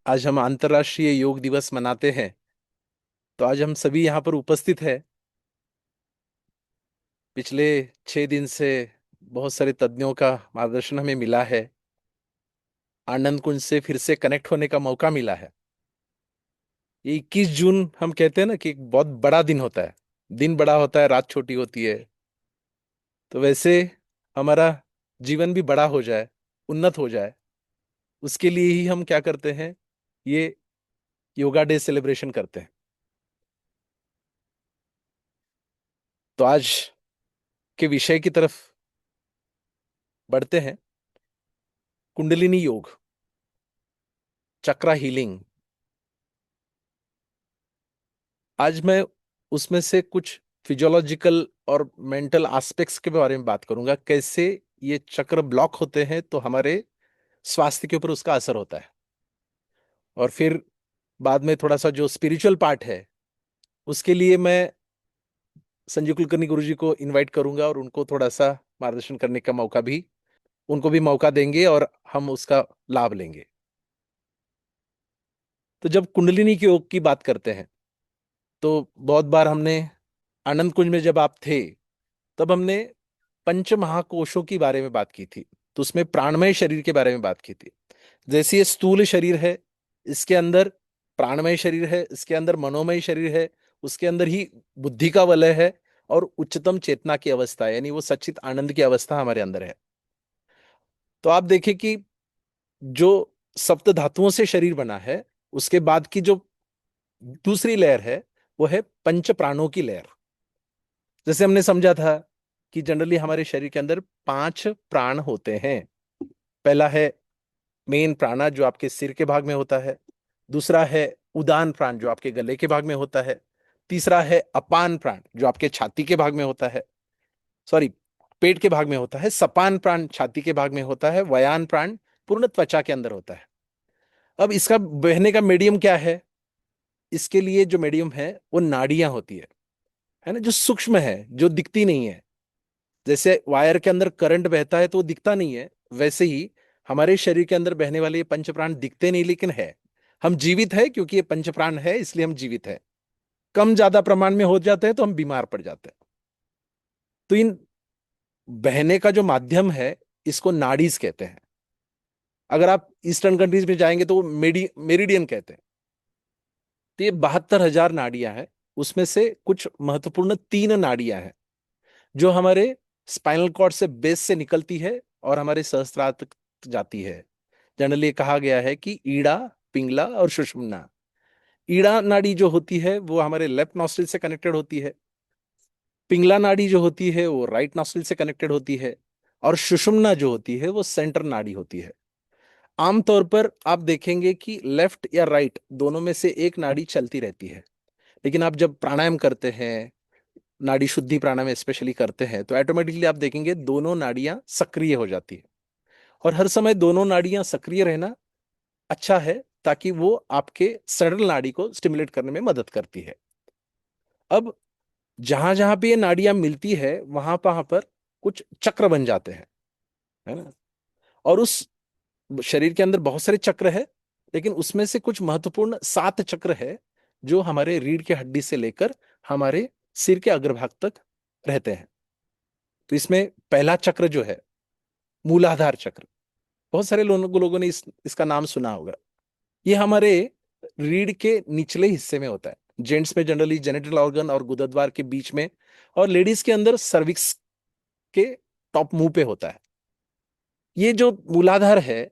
आज हम अंतर्राष्ट्रीय योग दिवस मनाते हैं। तो आज हम सभी यहाँ पर उपस्थित हैं। पिछले 6 दिन से बहुत सारे तज्ञों का मार्गदर्शन हमें मिला है। आनंद कुंज से फिर से कनेक्ट होने का मौका मिला है। ये 21 जून हम कहते हैं ना कि एक बहुत बड़ा दिन होता है। दिन बड़ा होता है, रात छोटी होती है। तो वैसे हमारा जीवन भी बड़ा हो जाए, उन्नत हो जाए, उसके लिए ही हम क्या करते हैं, ये योगा डे सेलिब्रेशन करते हैं। तो आज के विषय की तरफ बढ़ते हैं। कुंडलिनी योग, चक्रा हीलिंग। आज मैं उसमें से कुछ फिजियोलॉजिकल और मेंटल एस्पेक्ट्स के बारे में बात करूंगा। कैसे ये चक्र ब्लॉक होते हैं तो हमारे स्वास्थ्य के ऊपर उसका असर होता है। और फिर बाद में थोड़ा सा जो स्पिरिचुअल पार्ट है, उसके लिए मैं संजीव कुलकर्णी गुरु जी को इनवाइट करूंगा और उनको थोड़ा सा मार्गदर्शन करने का मौका भी, उनको भी मौका देंगे और हम उसका लाभ लेंगे। तो जब कुंडलिनी के योग की बात करते हैं तो बहुत बार हमने, आनंद कुंज में जब आप थे तब हमने पंच महाकोशों के बारे में बात की थी। तो उसमें प्राणमय शरीर के बारे में बात की थी। जैसे ये स्थूल शरीर है, इसके अंदर प्राणमय शरीर है, इसके अंदर मनोमय शरीर है, उसके अंदर ही बुद्धि का वलय है और उच्चतम चेतना की अवस्था है, यानी वो सच्चित आनंद की अवस्था हमारे अंदर है। तो आप देखिए कि जो सप्त धातुओं से शरीर बना है, उसके बाद की जो दूसरी लेयर है वो है पंच प्राणों की लेयर। जैसे हमने समझा था कि जनरली हमारे शरीर के अंदर 5 प्राण होते हैं। पहला है मेन प्राणा, जो आपके सिर के भाग में होता है। दूसरा है उदान प्राण, जो आपके गले के भाग में होता है। तीसरा है अपान प्राण, जो आपके छाती के भाग में होता है, सॉरी, पेट के भाग में होता है। सपान प्राण छाती के भाग में होता है। वयान प्राण पूर्ण त्वचा के अंदर होता है। अब इसका बहने का मीडियम क्या है? इसके लिए जो मीडियम है वो नाड़ियां होती है ना, जो सूक्ष्म है, जो दिखती नहीं है। जैसे वायर के अंदर करंट बहता है तो वो दिखता नहीं है, वैसे ही हमारे शरीर के अंदर बहने वाले ये पंच प्राण दिखते नहीं, लेकिन है। हम जीवित है क्योंकि ये पंच प्राण है, इसलिए हम जीवित है। कम ज्यादा प्रमाण में हो जाते हैं तो हम बीमार पड़ जाते हैं। तो इन बहने का जो माध्यम है, इसको नाड़ीज कहते हैं। अगर आप ईस्टर्न कंट्रीज में जाएंगे तो वो मेरिडियन कहते हैं। तो ये 72,000 नाड़ियां हैं। उसमें से कुछ महत्वपूर्ण 3 नाड़ियां हैं जो हमारे स्पाइनल कॉर्ड से बेस से निकलती है और हमारे सहस्त्रार तक जाती है। जनरली कहा गया है कि ईड़ा, पिंगला और सुषुम्ना। ईड़ा नाड़ी जो होती है वो हमारे लेफ्ट नॉस्ट्रिल से कनेक्टेड होती है। पिंगला नाड़ी जो होती है वो राइट नॉस्ट्रिल से कनेक्टेड होती है। और सुषुम्ना जो होती है वो सेंटर नाड़ी होती है। आमतौर पर आप देखेंगे कि लेफ्ट या राइट दोनों में से एक नाड़ी चलती रहती है। लेकिन आप जब प्राणायाम करते हैं, नाड़ी शुद्धि प्राणायाम स्पेशली करते हैं, तो ऑटोमेटिकली आप देखेंगे दोनों नाड़ियां सक्रिय हो जाती है। और हर समय दोनों नाड़ियां सक्रिय रहना अच्छा है, ताकि वो आपके सरल नाड़ी को स्टिमुलेट करने में मदद करती है। अब जहां जहां पे ये नाड़ियां मिलती है वहां पर कुछ चक्र बन जाते हैं, है ना। और उस शरीर के अंदर बहुत सारे चक्र है, लेकिन उसमें से कुछ महत्वपूर्ण 7 चक्र है जो हमारे रीढ़ की हड्डी से लेकर हमारे सिर के अग्रभाग तक रहते हैं। तो इसमें पहला चक्र जो है मूलाधार चक्र, बहुत सारे लोगों ने इसका नाम सुना होगा। ये हमारे रीढ़ के निचले हिस्से में होता है। जेंट्स में जनरली जेनिटल ऑर्गन और गुदद्वार के बीच में, और लेडीज के अंदर सर्विक्स के टॉप मुंह पे होता है। ये जो मूलाधार है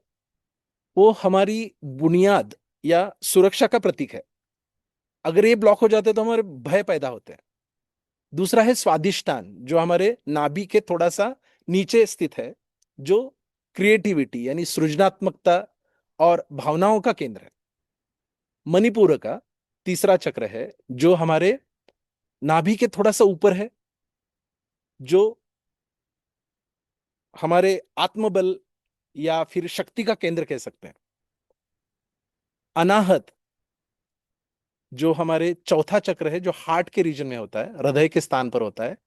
वो हमारी बुनियाद या सुरक्षा का प्रतीक है। अगर ये ब्लॉक हो जाते हैं तो हमारे भय पैदा होते हैं। दूसरा है स्वादिष्टान, जो हमारे नाभि के थोड़ा सा नीचे स्थित है, जो क्रिएटिविटी यानी सृजनात्मकता और भावनाओं का केंद्र है। मणिपुर का तीसरा चक्र है जो हमारे नाभि के थोड़ा सा ऊपर है, जो हमारे आत्मबल या फिर शक्ति का केंद्र कह सकते हैं। अनाहत जो हमारे चौथा चक्र है, जो हार्ट के रीजन में होता है, हृदय के स्थान पर होता है।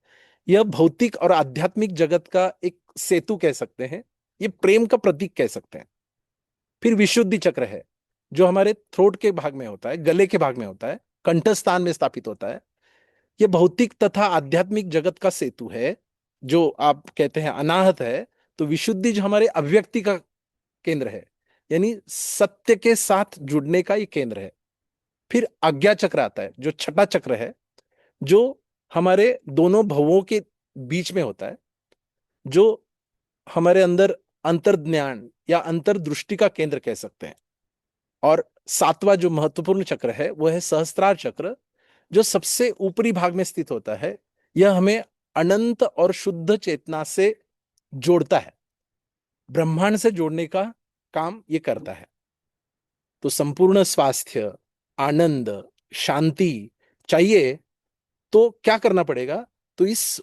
यह भौतिक और आध्यात्मिक जगत का एक सेतु कह सकते हैं, ये प्रेम का प्रतीक कह सकते हैं। फिर विशुद्धि चक्र है जो हमारे थ्रोट के भाग में होता है, गले के भाग में होता है, कंठस्थान में स्थापित होता है, ये भौतिक तथा आध्यात्मिक जगत का सेतु है। जो आप कहते हैं अनाहत है, तो विशुद्धि जो हमारे अभिव्यक्ति का केंद्र है, यानी सत्य के साथ जुड़ने का ये केंद्र है। फिर आज्ञा चक्र आता है, जो छठा चक्र है, जो हमारे दोनों भवों के बीच में होता है, जो हमारे अंदर अंतर्ज्ञान या अंतर्दृष्टि का केंद्र कह सकते हैं। और सातवां जो महत्वपूर्ण चक्र है वो है सहस्त्रार चक्र, जो सबसे ऊपरी भाग में स्थित होता है। यह हमें अनंत और शुद्ध चेतना से जोड़ता है, ब्रह्मांड से जोड़ने का काम ये करता है। तो संपूर्ण स्वास्थ्य, आनंद, शांति चाहिए तो क्या करना पड़ेगा? तो इस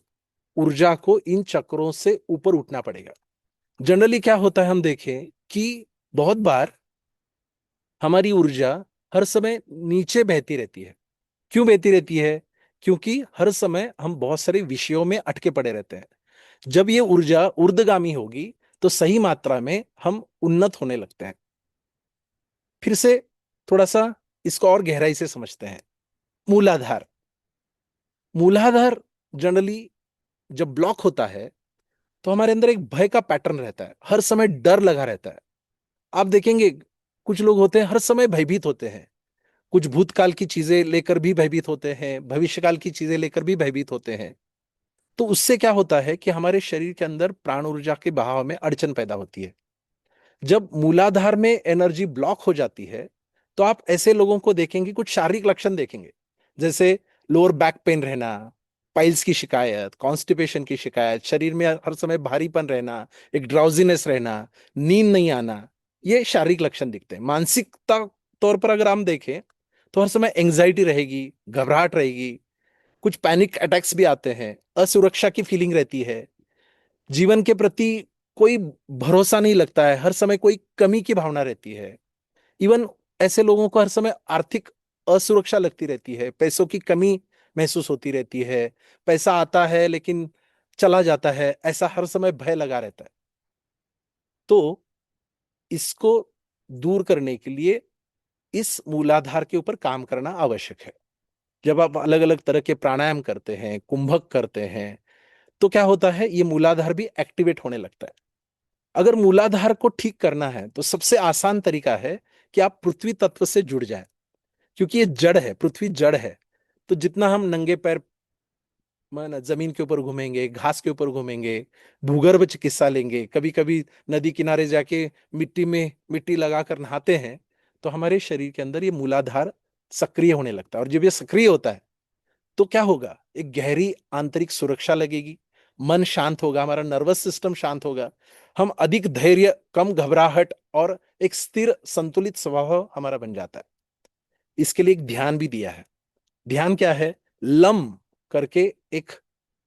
ऊर्जा को इन चक्रों से ऊपर उठना पड़ेगा। जनरली क्या होता है, हम देखें कि बहुत बार हमारी ऊर्जा हर समय नीचे बहती रहती है। क्यों बहती रहती है? क्योंकि हर समय हम बहुत सारे विषयों में अटके पड़े रहते हैं। जब ये ऊर्जा ऊर्ध्वगामी होगी तो सही मात्रा में हम उन्नत होने लगते हैं। फिर से थोड़ा सा इसको और गहराई से समझते हैं। मूलाधार, मूलाधार जनरली जब ब्लॉक होता है तो हमारे अंदर एक भय का पैटर्न रहता है, हर समय डर लगा रहता है। आप देखेंगे कुछ लोग होते हैं हर समय भयभीत होते हैं, कुछ भूतकाल की चीजें लेकर भी भयभीत होते हैं, भविष्यकाल की चीजें लेकर भी भयभीत होते हैं। तो उससे क्या होता है कि हमारे शरीर के अंदर प्राण ऊर्जा के बहाव में अड़चन पैदा होती है। जब मूलाधार में एनर्जी ब्लॉक हो जाती है तो आप ऐसे लोगों को देखेंगे, कुछ शारीरिक लक्षण देखेंगे, जैसे लोअर बैक पेन रहना, पाइल्स की शिकायत, कॉन्स्टिपेशन की शिकायत, शरीर में हर समय भारीपन रहना, एक ड्राउजीनेस रहना, नींद नहीं आना। ये शारीरिक लक्षण दिखते हैं। मानसिकता तौर पर अगर हम देखें तो हर समय एंग्जाइटी रहेगी, घबराहट रहेगी, कुछ पैनिक अटैक्स भी आते हैं, असुरक्षा की फीलिंग रहती है, जीवन के प्रति कोई भरोसा नहीं लगता है, हर समय कोई कमी की भावना रहती है। इवन ऐसे लोगों को हर समय आर्थिक असुरक्षा लगती रहती है, पैसों की कमी महसूस होती रहती है, पैसा आता है लेकिन चला जाता है, ऐसा हर समय भय लगा रहता है। तो इसको दूर करने के लिए इस मूलाधार के ऊपर काम करना आवश्यक है। जब आप अलग अलग तरह के प्राणायाम करते हैं, कुंभक करते हैं, तो क्या होता है, ये मूलाधार भी एक्टिवेट होने लगता है। अगर मूलाधार को ठीक करना है तो सबसे आसान तरीका है कि आप पृथ्वी तत्व से जुड़ जाएं, क्योंकि ये जड़ है, पृथ्वी जड़ है। तो जितना हम नंगे पैर जमीन के ऊपर घूमेंगे, घास के ऊपर घूमेंगे, भूगर्भ चिकित्सा लेंगे, कभी कभी नदी किनारे जाके मिट्टी में मिट्टी लगाकर नहाते हैं, तो हमारे शरीर के अंदर ये मूलाधार सक्रिय होने लगता है। और जब ये सक्रिय होता है तो क्या होगा, एक गहरी आंतरिक सुरक्षा लगेगी, मन शांत होगा, हमारा नर्वस सिस्टम शांत होगा, हम अधिक धैर्य, कम घबराहट और एक स्थिर संतुलित स्वभाव हमारा बन जाता है। इसके लिए एक ध्यान भी दिया है। ध्यान क्या है? लम करके एक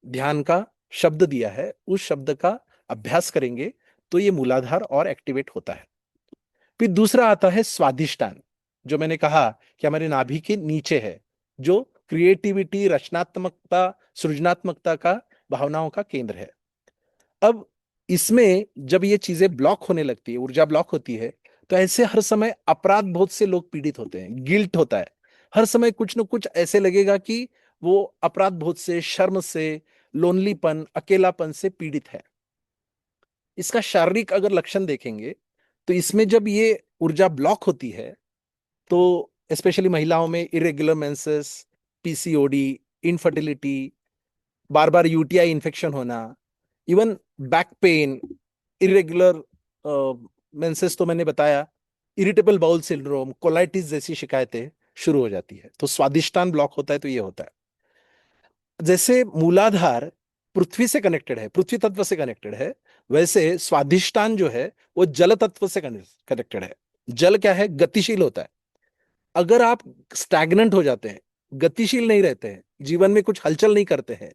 ध्यान का शब्द दिया है, उस शब्द का अभ्यास करेंगे तो ये मूलाधार और एक्टिवेट होता है। फिर दूसरा आता है स्वाधिष्ठान, जो मैंने कहा कि हमारे नाभि के नीचे है, जो क्रिएटिविटी, रचनात्मकता, सृजनात्मकता का, भावनाओं का केंद्र है। अब इसमें जब ये चीजें ब्लॉक होने लगती है, ऊर्जा ब्लॉक होती है, तो ऐसे हर समय अपराध बोध से लोग पीड़ित होते हैं, गिल्ट होता है। हर समय कुछ न कुछ ऐसे लगेगा कि वो अपराध बोध से, शर्म से, लोनलीपन, अकेलापन से पीड़ित है। इसका शारीरिक अगर लक्षण देखेंगे तो इसमें जब ये ऊर्जा ब्लॉक होती है तो स्पेशली महिलाओं में इरेगुलर मेंसेस, पीसीओडी, इनफर्टिलिटी, बार बार यूटीआई इन्फेक्शन होना, even back pain, irregular menses तो मैंने बताया, इरिटेबल बाउल सिंड्रोम, कोलाइटिस जैसी शिकायतें शुरू हो जाती है। तो स्वादिष्टान ब्लॉक होता है तो ये होता है। जैसे मूलाधार पृथ्वी से कनेक्टेड है, पृथ्वी तत्व से कनेक्टेड है, वैसे स्वादिष्टान जो है वो जल तत्व से कनेक्टेड है। जल क्या है? गतिशील होता है। अगर आप स्टैग्नेंट हो जाते हैं, गतिशील नहीं रहते हैं, जीवन में कुछ हलचल नहीं करते हैं,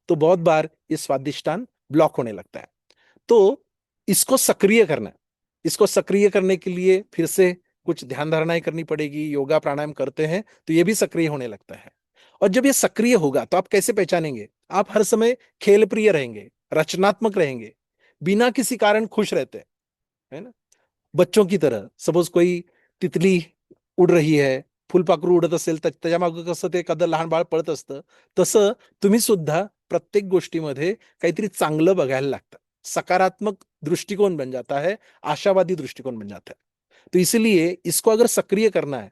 तो बहुत बार ये स्वादिष्टान ब्लॉक होने लगता है। तो इसको सक्रिय करना है। इसको सक्रिय करने के लिए फिर से कुछ ध्यान धारणाएं करनी पड़ेगी, योगा प्राणायाम करते हैं तो ये भी सक्रिय होने लगता है। और जब ये सक्रिय होगा तो आप कैसे पहचानेंगे? आप हर समय खेल प्रिय रहेंगे, रचनात्मक रहेंगे, बिना किसी कारण खुश रहते हैं, है ना? बच्चों की तरह, सपोज कोई तितली उड रही आहे, फुलपाखरू उडत असेल तर त्याच्या मागे कसं ते एखादं लहान बाळ पळत असतं, तसं तुम्ही सुद्धा प्रत्येक गोष्टीमध्ये काहीतरी चांगलं बघायला लागतं. सकारात्मक दृष्टिकोण बन जाता है, आशावादी दृष्टिकोण बन जाता है. तो इसीलिए इसको अगर सक्रिय करना है,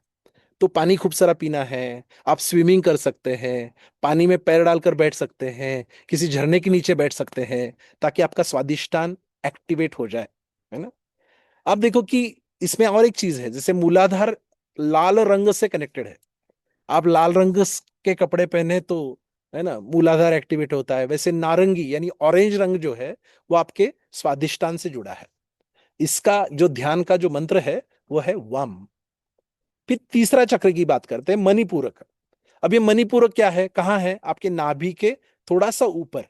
तो पानी खूब सारा पीना है, आप स्विमिंग कर सकते हैं, पानी में पैर डालकर बैठ सकते हैं, किसी झरने के नीचे बैठ सकते हैं, ताकि आपका स्वादिष्टान एक्टिवेट हो जाए, है ना? आप देखो कि इसमें और एक चीज है, जैसे मूलाधार लाल रंग से कनेक्टेड है। आप लाल रंग के कपड़े पहने तो, है ना, मूलाधार एक्टिवेट होता है। वैसे नारंगी यानी ऑरेंज रंग जो है वो आपके स्वादिष्टान से जुड़ा है। इसका जो ध्यान का जो मंत्र है वो है वम। फिर तीसरा चक्र की बात करते हैं, मणिपूरक। अब ये मणिपूरक क्या है, कहाँ है? आपके नाभि के थोड़ा सा ऊपर,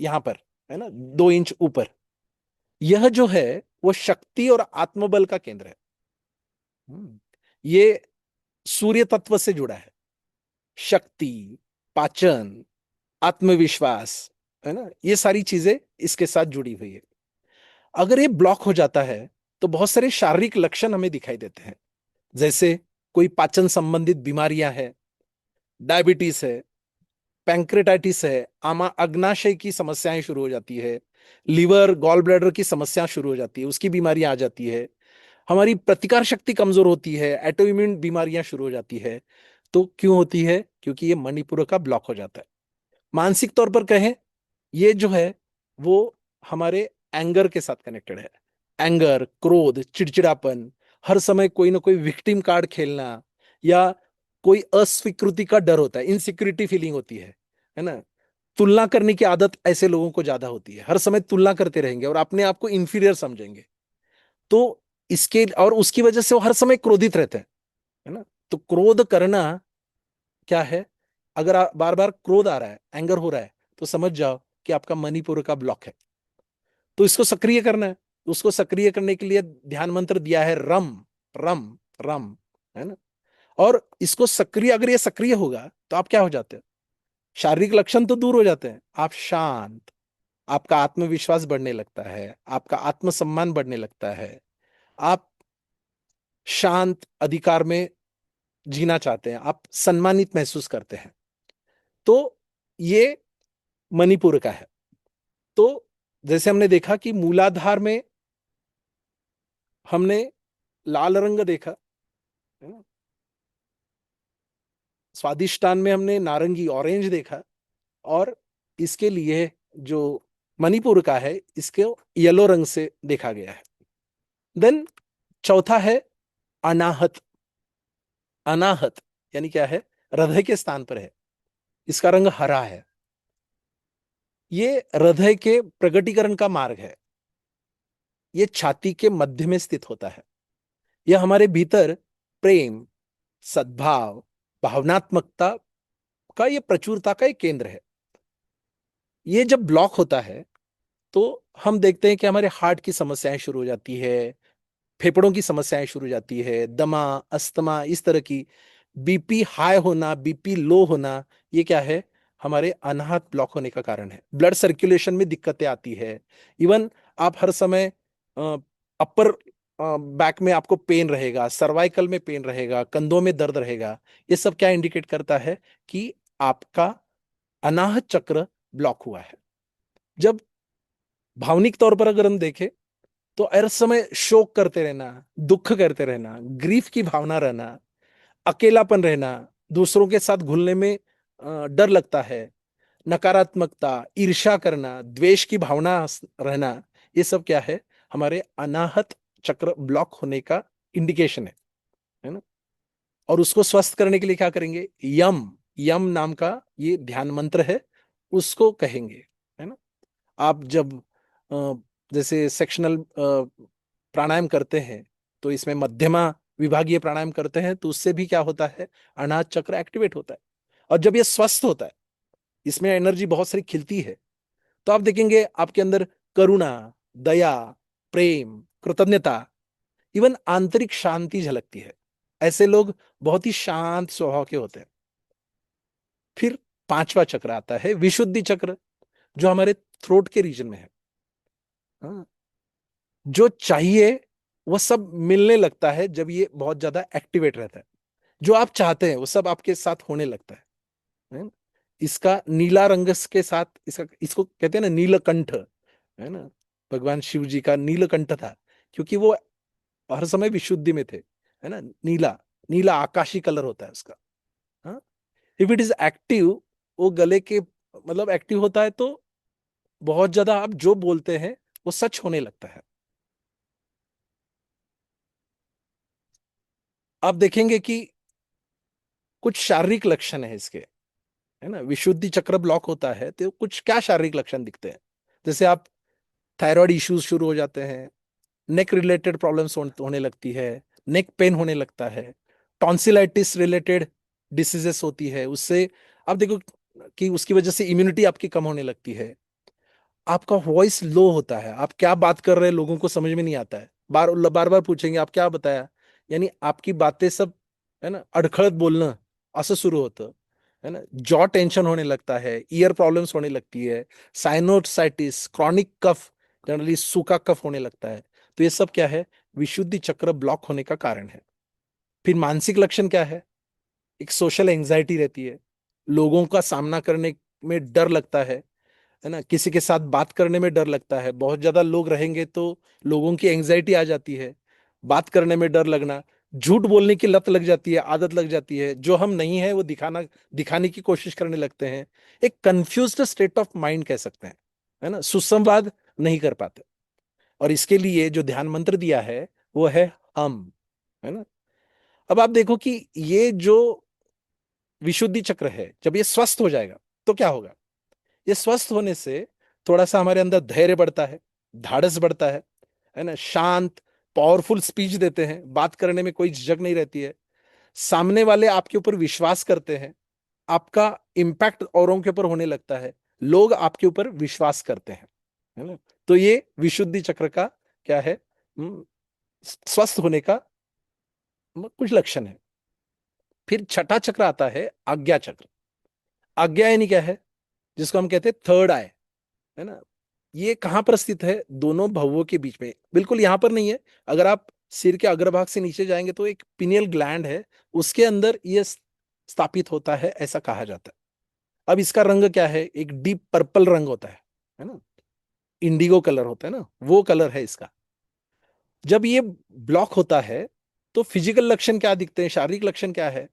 यहां पर, है ना, 2 इंच ऊपर। यह जो है वो शक्ति और आत्मबल का केंद्र है। ये सूर्य तत्व से जुड़ा है। शक्ति, पाचन, आत्मविश्वास, है ना, ये सारी चीजें इसके साथ जुड़ी हुई है। अगर ये ब्लॉक हो जाता है तो बहुत सारे शारीरिक लक्षण हमें दिखाई देते हैं। जैसे कोई पाचन संबंधित बीमारियां हैं, डायबिटीज है, पैंक्रेटाइटिस है, आमा अग्नाशय की समस्याएं शुरू हो जाती है, लिवर गॉल ब्लैडर की समस्या शुरू हो जाती है, उसकी बीमारियां आ जाती है, हमारी प्रतिकार शक्ति कमजोर होती है, एटोइम्यून बीमारियां शुरू हो जाती है। तो क्यों होती है? क्योंकि ये मणिपुर का ब्लॉक हो जाता है। मानसिक तौर पर कहें, ये जो है वो हमारे एंगर के साथ कनेक्टेड है। एंगर, क्रोध, चिड़चिड़ापन, हर समय कोई ना कोई विक्टिम कार्ड खेलना, या कोई अस्वीकृति का डर होता है, इनसिक्योरिटी फीलिंग होती है ना। तुलना करने की आदत ऐसे लोगों को ज्यादा होती है, हर समय तुलना करते रहेंगे और अपने आप को इंफीरियर समझेंगे। तो इसके और उसकी वजह से वो हर समय क्रोधित रहते हैं, है ना। तो क्रोध करना क्या है? अगर बार बार क्रोध आ रहा है, एंगर हो रहा है, तो समझ जाओ कि आपका मणिपुर का ब्लॉक है। तो इसको सक्रिय करना है। उसको सक्रिय करने के लिए ध्यान मंत्र दिया है रम, रम, रम, है ना। और इसको सक्रिय, अगर ये सक्रिय होगा तो आप क्या हो जाते हैं? शारीरिक लक्षण तो दूर हो जाते हैं, आप शांत, आपका आत्मविश्वास बढ़ने लगता है, आपका आत्मसम्मान बढ़ने लगता है, आप शांत अधिकार में जीना चाहते हैं, आप सम्मानित महसूस करते हैं। तो ये मणिपुर का है। तो जैसे हमने देखा कि मूलाधार में हमने लाल रंग देखा, है ना? स्वादिष्टान में हमने नारंगी ऑरेंज देखा, और इसके लिए जो मणिपुर का है इसको येलो रंग से देखा गया है। देन चौथा है अनाहत। अनाहत यानी क्या है? हृदय के स्थान पर है, इसका रंग हरा है। ये हृदय के प्रगटीकरण का मार्ग है। ये छाती के मध्य में स्थित होता है। यह हमारे भीतर प्रेम, सद्भाव, भावनात्मकता का ये प्रचुरता का एक केंद्र है। ये जब ब्लॉक होता है तो हम देखते हैं कि हमारे हार्ट की समस्याएं शुरू हो जाती है, फेफड़ों की समस्याएं शुरू हो जाती है, दमा, अस्थमा, इस तरह की, बीपी हाई होना, बीपी लो होना, ये क्या है? हमारे अनाहत ब्लॉक होने का कारण है। ब्लड सर्कुलेशन में दिक्कतें आती है। इवन आप हर समय अपर बैक में आपको पेन रहेगा, सर्वाइकल में पेन रहेगा, कंधों में दर्द रहेगा। ये सब क्या इंडिकेट करता है? कि आपका अनाहत चक्र ब्लॉक हुआ है। जब भावनिक तौर पर अगर हम देखें तो हर समय शोक करते रहना, दुख करते रहना, ग्रीफ की भावना रहना, अकेलापन रहना, दूसरों के साथ घुलने में डर लगता है, नकारात्मकता, ईर्ष्या करना, द्वेष की भावना रहना, ये सब क्या है? हमारे अनाहत चक्र ब्लॉक होने का इंडिकेशन है ना। और उसको स्वस्थ करने के लिए क्या करेंगे? यम, यम नाम का ये ध्यान मंत्र है, उसको कहेंगे, है ना। आप जब अ, जैसे सेक्शनल प्राणायाम करते हैं, तो इसमें मध्यमा विभागीय प्राणायाम करते हैं, तो उससे भी क्या होता है? अनाहत चक्र एक्टिवेट होता है। और जब ये स्वस्थ होता है, इसमें एनर्जी बहुत सारी खिलती है, तो आप देखेंगे आपके अंदर करुणा, दया, प्रेम, कृतज्ञता, इवन आंतरिक शांति झलकती है। ऐसे लोग बहुत ही शांत स्वभाव के होते हैं। फिर पांचवा चक्र आता है विशुद्धि चक्र, जो हमारे थ्रोट के रीजन में है। हाँ, जो चाहिए वो सब मिलने लगता है जब ये बहुत ज्यादा एक्टिवेट रहता है। जो आप चाहते हैं वो सब आपके साथ होने लगता है ना? इसका नीला रंग के साथ, इसका इसको कहते हैं ना नीलकंठ, है ना? भगवान शिव जी का नीलकंठ था, क्योंकि वो हर समय विशुद्धि में थे, है ना? नीला, नीला आकाशी कलर होता है उसका। हाँ, इफ इट इज एक्टिव, वो गले के मतलब एक्टिव होता है तो बहुत ज्यादा आप जो बोलते हैं वो सच होने लगता है। आप देखेंगे कि कुछ शारीरिक लक्षण है इसके, है ना? विशुद्धि चक्र ब्लॉक होता है तो कुछ क्या शारीरिक लक्षण दिखते हैं? जैसे आप, थायराइड इश्यूज शुरू हो जाते हैं, नेक रिलेटेड प्रॉब्लम्स होने लगती है, नेक पेन होने लगता है, टॉन्सिलाइटिस रिलेटेड डिसीजेस होती है उससे। आप देखो कि उसकी वजह से इम्यूनिटी आपकी कम होने लगती है। आपका वॉइस लो होता है, आप क्या बात कर रहे हैं लोगों को समझ में नहीं आता है, बार बार बार पूछेंगे आप क्या बताया, यानी आपकी बातें सब, है ना, अड़खड़त बोलना असं शुरू होतं, है ना? जॉ टेंशन होने लगता है, ईयर प्रॉब्लम्स होने लगती है, साइनोसाइटिस, क्रॉनिक कफ, जनरली सूखा कफ होने लगता है। तो ये सब क्या है? विशुद्धि चक्र ब्लॉक होने का कारण है। फिर मानसिक लक्षण क्या है? एक सोशल एंजाइटी रहती है, लोगों का सामना करने में डर लगता है ना? किसी के साथ बात करने में डर लगता है, बहुत ज्यादा लोग रहेंगे तो लोगों की एंजाइटी आ जाती है, बात करने में डर लगना, झूठ बोलने की लत लग जाती है, आदत लग जाती है, जो हम नहीं है वो दिखाने की कोशिश करने लगते हैं। एक कंफ्यूज्ड स्टेट ऑफ माइंड कह सकते हैं, है ना? सुसंवाद नहीं कर पाते। और इसके लिए जो ध्यान मंत्र दिया है वो है हम, है ना? अब आप देखो कि ये जो विशुद्धि चक्र है, जब ये स्वस्थ हो जाएगा तो क्या होगा? ये स्वस्थ होने से थोड़ा सा हमारे अंदर धैर्य बढ़ता है, धाड़स बढ़ता है ना? शांत, पावरफुल स्पीच देते हैं, बात करने में कोई झिझक नहीं रहती है, सामने वाले आपके ऊपर विश्वास करते हैं, आपका इम्पैक्ट औरों के ऊपर होने लगता है, लोग आपके ऊपर विश्वास करते हैं, है ना? तो ये विशुद्धि चक्र का क्या है? हम्म, स्वस्थ होने का कुछ लक्षण है। फिर छठा चक्र आता है आज्ञा चक्र। आज्ञा यानी क्या है? जिसको हम कहते हैं थर्ड आई, है ना? ये कहां पर स्थित है? दोनों भवों के बीच में, बिल्कुल यहां पर नहीं है। अगर आप सिर के अग्रभाग से नीचे जाएंगे तो एक पिनियल ग्लैंड है, उसके अंदर ये स्थापित होता है, ऐसा कहा जाता है। अब इसका रंग क्या है? एक डीप पर्पल रंग होता है ना? इंडिगो कलर होता है ना, वो कलर है इसका। जब ये ब्लॉक होता है तो फिजिकल लक्षण क्या दिखते हैं, शारीरिक लक्षण क्या है?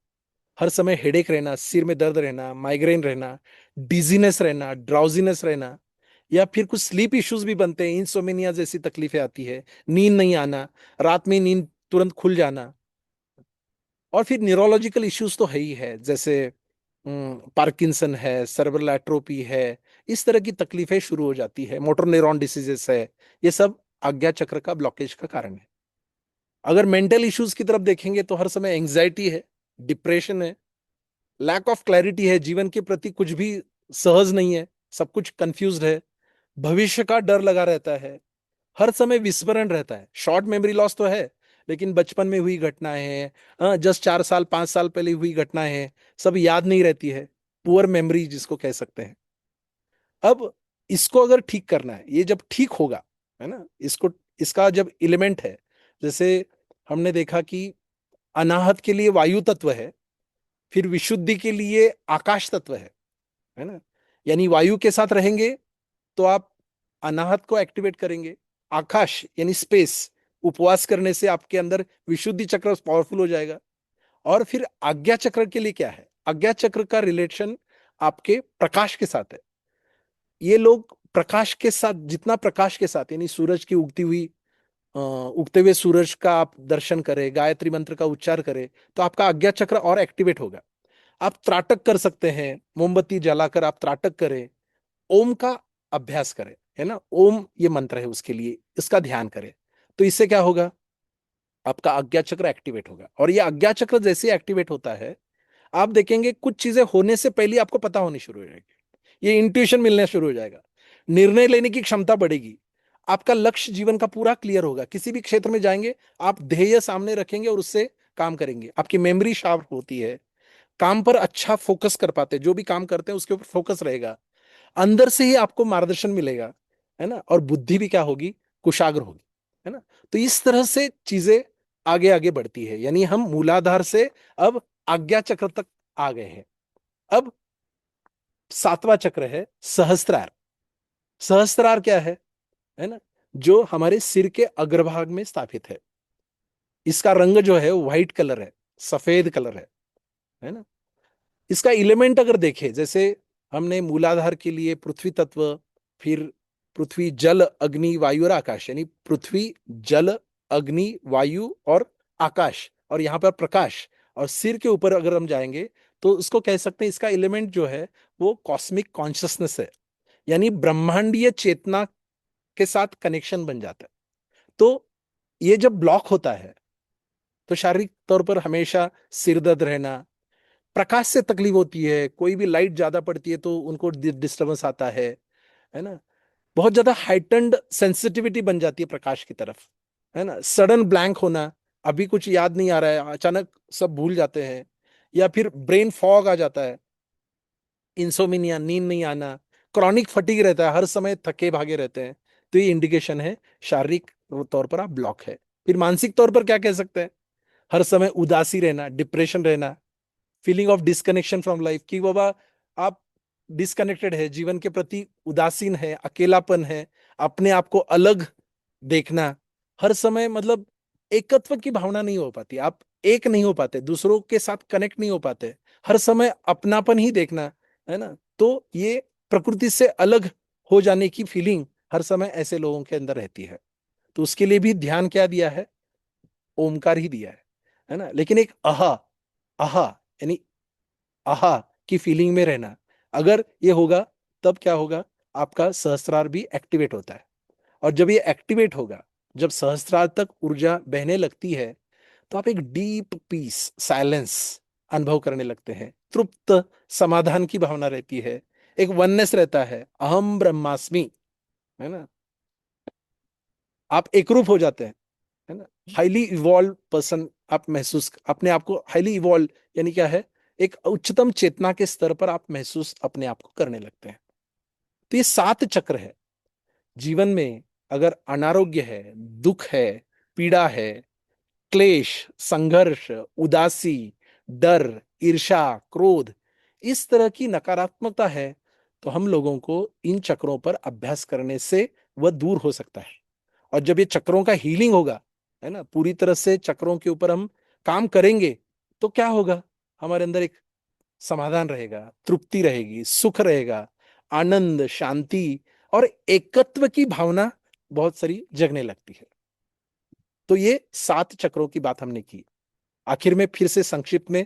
हर समय हेडेक रहना, सिर में दर्द रहना, माइग्रेन रहना, डिजीनेस रहना, ड्राउजीनेस रहना, या फिर कुछ स्लीप इश्यूज भी बनते हैं, इंसोमेनिया जैसी तकलीफें आती है, नींद नहीं आना, रात में नींद तुरंत खुल जाना। और फिर न्यूरोलॉजिकल इश्यूज तो है ही है, जैसे पार्किंसन है, सेरेब्रल एट्रोपी है, इस तरह की तकलीफें शुरू हो जाती है, मोटर न्यूरॉन डिसीजेस है। ये सब आज्ञा चक्र का ब्लॉकेज का कारण है। अगर मेंटल इश्यूज की तरफ देखेंगे तो हर समय एंग्जाइटी है, डिप्रेशन है, लैक ऑफ क्लैरिटी है, जीवन के प्रति कुछ भी सहज नहीं है, सब कुछ कंफ्यूज्ड है, भविष्य का डर लगा रहता है, हर समय विस्मरण रहता है, शॉर्ट मेमोरी लॉस तो है, लेकिन बचपन में हुई घटनाएं हैं, जस्ट 4 साल 5 साल पहले हुई घटनाएं हैं, सब याद नहीं रहती है, पुअर मेमोरी जिसको कह सकते हैं। अब इसको अगर ठीक करना है, ये जब ठीक होगा, है ना, इसको, इसका जब एलिमेंट है, जैसे हमने देखा कि अनाहत के लिए वायु तत्व है, फिर विशुद्धि के लिए आकाश तत्व है ना? यानी वायु के साथ रहेंगे तो आप अनाहत को एक्टिवेट करेंगे, आकाश यानी स्पेस, उपवास करने से आपके अंदर विशुद्धि चक्र पावरफुल हो जाएगा। और फिर आज्ञा चक्र के लिए क्या है? आज्ञा चक्र का रिलेशन आपके प्रकाश के साथ है। ये लोग प्रकाश के साथ, जितना प्रकाश के साथ, यानी सूरज की उगते हुए सूरज का आप दर्शन करें, गायत्री मंत्र का उच्चार करें, तो आपका आज्ञा चक्र और एक्टिवेट होगा। आप त्राटक कर सकते हैं, मोमबत्ती जलाकर आप त्राटक करें, ओम का अभ्यास करें, है ना? ओम ये मंत्र है, उसके लिए इसका ध्यान करें। तो इससे क्या होगा? आपका आज्ञा चक्र एक्टिवेट होगा। और ये आज्ञा चक्र जैसे एक्टिवेट होता है, आप देखेंगे कुछ चीजें होने से पहले आपको पता होनी शुरू हो जाएगी, ये इंट्यूशन मिलना शुरू हो जाएगा, निर्णय लेने की क्षमता बढ़ेगी, आपका लक्ष्य जीवन का पूरा क्लियर होगा, किसी भी क्षेत्र में जाएंगे आप ध्येय सामने रखेंगे और उससे काम करेंगे, आपकी मेमोरी शार्प होती है, काम पर अच्छा फोकस कर पाते हैं, जो भी काम करते हैं उसके ऊपर फोकस रहेगा, अंदर से ही आपको मार्गदर्शन मिलेगा, है ना? और बुद्धि भी क्या होगी? कुशाग्र होगी, है ना। तो इस तरह से चीजें आगे आगे बढ़ती है, यानी हम मूलाधार से अब आज्ञा चक्र तक आ गए हैं। अब सातवां चक्र है सहस्त्रार। सहस्त्रार क्या है ना, जो हमारे सिर के अग्रभाग में स्थापित है। इसका रंग जो है व्हाइट कलर है, सफेद कलर है ना। इसका एलिमेंट अगर देखें, जैसे हमने मूलाधार के लिए पृथ्वी तत्व, फिर पृथ्वी जल अग्नि वायु और आकाश, यानी पृथ्वी जल अग्नि वायु और आकाश, और यहां पर प्रकाश, और सिर के ऊपर अगर हम जाएंगे तो उसको कह सकते हैं, इसका एलिमेंट जो है वो कॉस्मिक कॉन्शियसनेस है, यानी ब्रह्मांडीय चेतना के साथ कनेक्शन बन जाता है। तो ये जब ब्लॉक होता है तो शारीरिक तौर पर हमेशा सिर दर्द रहना, प्रकाश से तकलीफ होती है, कोई भी लाइट ज्यादा पड़ती है तो उनको डिस्टरबेंस आता है ना। बहुत ज्यादा हाइटन्ड सेंसिटिविटी बन जाती है प्रकाश की तरफ, है ना। सडन ब्लैंक होना, अभी कुछ याद नहीं आ रहा है, अचानक सब भूल जाते हैं, या फिर ब्रेन फॉग आ जाता है, इंसोमिनिया, नींद नहीं आना, क्रॉनिक फटीग रहता है, हर समय थके भागे रहते हैं। तो ये इंडिकेशन है शारीरिक तौर पर आप ब्लॉक है। फिर मानसिक तौर पर क्या कह सकते हैं, हर समय उदासी रहना, डिप्रेशन रहना, feeling of disconnection from life, कि बाबा आप डिस्कनेक्टेड है, जीवन के प्रति उदासीन है, अकेलापन है, अपने आप को अलग देखना, हर समय मतलब एकत्व की भावना नहीं हो पाती, आप एक नहीं हो पाते, दूसरों के साथ कनेक्ट नहीं हो पाते, हर समय अपनापन ही देखना, है ना। तो ये प्रकृति से अलग हो जाने की फीलिंग हर समय ऐसे लोगों के अंदर रहती है। तो उसके लिए भी ध्यान क्या दिया है, ओमकार ही दिया है ना। लेकिन एक आहा, आहा यानी आहा की फीलिंग में रहना, अगर ये होगा तब क्या होगा, आपका सहस्त्रार भी एक्टिवेट होता है। और जब ये एक्टिवेट होगा, जब सहस्त्रार तक ऊर्जा बहने लगती है, तो आप एक डीप पीस, साइलेंस अनुभव करने लगते हैं, तृप्त समाधान की भावना रहती है, एक वननेस रहता है, अहम ब्रह्मास्मि, है ना। आप एकरूप हो जाते हैं, है ना। हाईली इवॉल्व पर्सन आप महसूस, अपने आप को हाईली इवॉल्व, यानी क्या है, एक उच्चतम चेतना के स्तर पर आप महसूस अपने आप को करने लगते हैं। तो ये सात चक्र है जीवन में। अगर अनारोग्य है, दुख है, पीड़ा है, क्लेश, संघर्ष, उदासी, डर, ईर्ष्या, क्रोध, इस तरह की नकारात्मकता है, तो हम लोगों को इन चक्रों पर अभ्यास करने से वह दूर हो सकता है। और जब ये चक्रों का हीलिंग होगा, है ना, पूरी तरह से चक्रों के ऊपर हम काम करेंगे, तो क्या होगा, हमारे अंदर एक समाधान रहेगा, तृप्ति रहेगी, सुख रहेगा, आनंद, शांति और एकत्व की भावना बहुत सारी जगने लगती है। तो ये सात चक्रों की बात हमने की। आखिर में फिर से संक्षिप्त में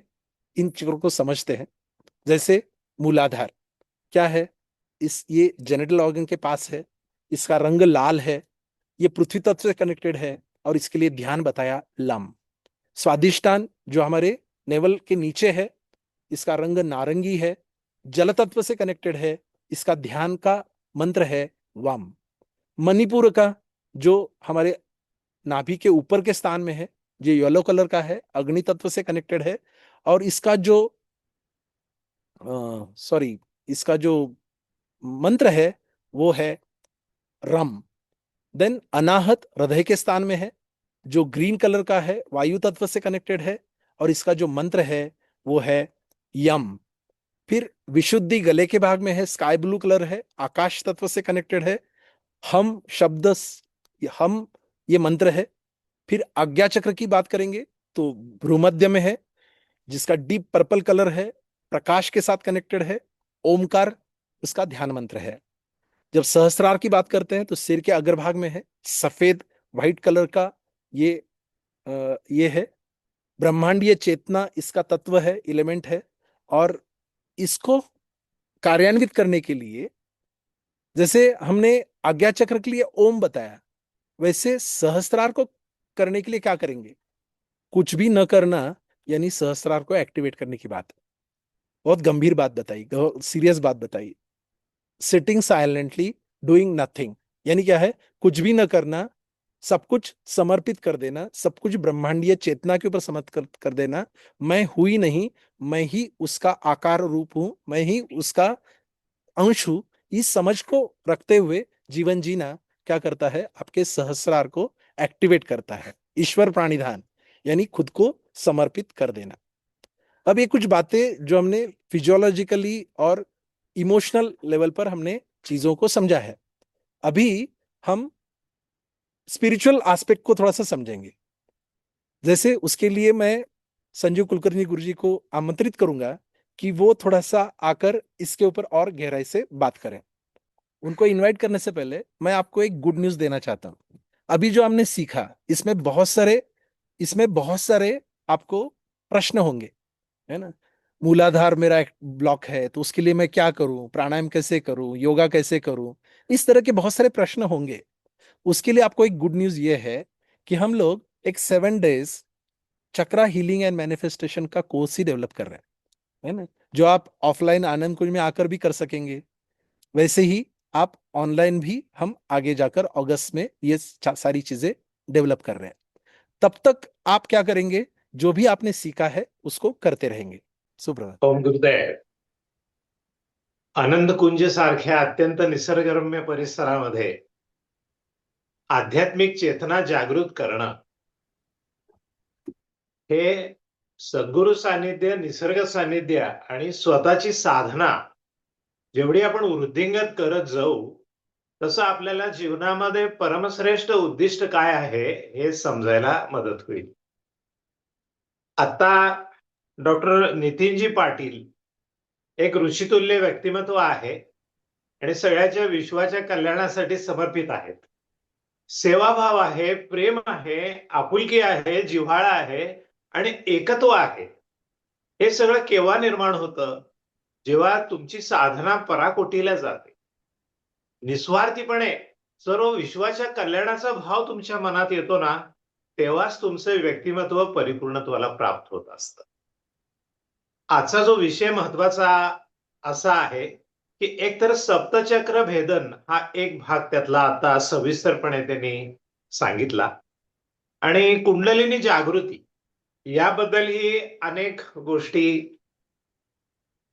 इन चक्रों को समझते हैं। जैसे मूलाधार क्या है, इस ये जेनिटल ऑर्गन के पास है, इसका रंग लाल है, ये पृथ्वी तत्व से कनेक्टेड है, और इसके लिए ध्यान बताया लम। स्वादिष्टान जो हमारे नेवल के नीचे है, इसका रंग नारंगी है, जल तत्व से कनेक्टेड है, इसका ध्यान का मंत्र है वाम। मणिपुर का जो हमारे नाभि के ऊपर के स्थान में है, ये येलो कलर का है, अग्नि तत्व से कनेक्टेड है, और इसका जो सॉरी, इसका जो मंत्र है वो है रम। देन अनाहत हृदय के स्थान में है, जो ग्रीन कलर का है, वायु तत्व से कनेक्टेड है, और इसका जो मंत्र है वो है यम। फिर विशुद्धि गले के भाग में है, स्काई ब्लू कलर है, आकाश तत्व से कनेक्टेड है, हम शब्द, हम ये मंत्र है। फिर आज्ञा चक्र की बात करेंगे तो भ्रूमध्य में है, जिसका डीप पर्पल कलर है, प्रकाश के साथ कनेक्टेड है, ओमकार उसका ध्यान मंत्र है। जब सहस्त्रार की बात करते हैं तो सिर के अग्रभाग में है, सफेद व्हाइट कलर का, ये ये है, ब्रह्मांडीय चेतना इसका तत्व है, एलिमेंट है। और इसको कार्यान्वित करने के लिए, जैसे हमने आज्ञा चक्र के लिए ओम बताया, वैसे सहस्त्रार को करने के लिए क्या करेंगे, कुछ भी न करना, यानी सहस्त्रार को एक्टिवेट करने की बात। बहुत गंभीर बात बताई, सीरियस बात बताई। सिटिंग साइलेंटली, डूइंग नथिंग, यानी क्या है, कुछ भी न करना, सब कुछ समर्पित कर देना, सब कुछ ब्रह्मांडीय चेतना के ऊपर समर्पित कर देना। मैं हुई नहीं, मैं ही उसका आकार रूप हूं, मैं ही उसका अंश हूं। इस समझ को रखते हुए जीवन जीना क्या करता है, आपके सहस्रार को एक्टिवेट करता है। ईश्वर प्राणिधान यानी खुद को समर्पित कर देना। अब ये कुछ बातें जो हमने फिजियोलॉजिकली और इमोशनल लेवल पर हमने चीजों को समझा है। अभी हम स्पिरिचुअल एस्पेक्ट को थोड़ा सा समझेंगे। जैसे उसके लिए मैं संजीव कुलकर्णी गुरुजी को आमंत्रित करूंगा कि वो थोड़ा सा आकर इसके ऊपर और गहराई से बात करें। उनको इनवाइट करने से पहले मैं आपको एक गुड न्यूज देना चाहता हूं। अभी जो हमने सीखा इसमें बहुत सारे आपको प्रश्न होंगे, है ना। मूलाधार मेरा एक ब्लॉक है तो उसके लिए मैं क्या करूं, प्राणायाम कैसे करूं, योगा कैसे करूं, इस तरह के बहुत सारे प्रश्न होंगे। उसके लिए आपको एक गुड न्यूज ये है कि हम लोग एक 7 days chakra healing and manifestation का कोर्स ही डेवलप कर रहे हैं, है ना। जो आप ऑफलाइन आनंद कुंज में आकर भी कर सकेंगे, वैसे ही आप ऑनलाइन भी हम आगे जाकर अगस्त में ये सारी चीजें डेवलप कर रहे हैं। तब तक आप क्या करेंगे, जो भी आपने सीखा है उसको करते रहेंगे। सुप्रभात। ओम गुरुदेव. आनंद कुंज सारख्या अत्यंत निसर्गरम्य परिसरामध्ये आध्यात्मिक चेतना जागृत करणं हे सद्गुरु सानिध्य, निसर्ग सानिध्य आणि स्वतःची साधना जेवढी आपण वृद्धिंगत करत जाऊ तसं आपल्याला जीवनामध्ये परमश्रेष्ठ उद्दिष्ट काय आहे हे समजायला मदत होईल. आता डॉक्टर नितीनजी पाटील एक ऋषितुल्य व्यक्तिमत्व आहे आणि सगळ्याच्या विश्वाच्या कल्याणासाठी समर्पित आहेत. सेवाभाव आहे, प्रेम आहे, आपुलकी आहे, जिव्हाळा आहे आणि एकत्व आहे. हे सगळं केव्हा निर्माण होतं, जेव्हा तुमची साधना पराकोटीला जाते. निस्वार्थीपणे सर्व विश्वाच्या कल्याणाचा भाव तुमच्या मनात येतो ना, तेव्हाच तुमचं व्यक्तिमत्व परिपूर्णत्वाला प्राप्त होत असतं. आजचा जो विषय महत्वाचा असा आहे की एकतर सप्तचक्र भेदन हा एक भाग त्यातला आता सविस्तरपणे त्यांनी सांगितला आणि कुंडलिनी जागृती याबद्दलही अनेक गोष्टी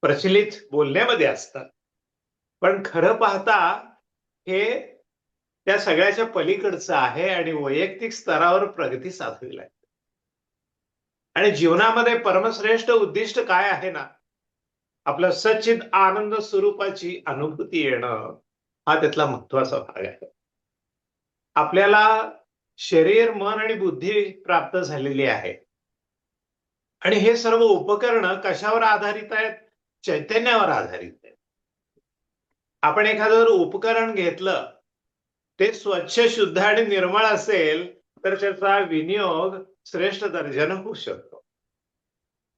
प्रचलित बोलण्यामध्ये असतात. पण खरं पाहता हे त्या सगळ्याच्या पलीकडचं आहे आणि वैयक्तिक स्तरावर प्रगती साधवी लागते. आणि जीवनामध्ये परमश्रेष्ठ उद्दिष्ट काय आहे ना, आपलं सच्चिद आनंद स्वरूपाची अनुभूती येणं हा त्यातला महत्वाचा भाग आहे. आपल्याला शरीर, मन आणि बुद्धी प्राप्त झालेली आहे आणि हे सर्व उपकरणं कशावर आधारित आहेत? चैतन्यावर आधारित आहेत. आपण एखादं उपकरण घेतलं, ते स्वच्छ, शुद्ध आणि निर्मळ असेल तर त्याचा विनियोग श्रेष्ठ दर्जानं होऊ शकतो.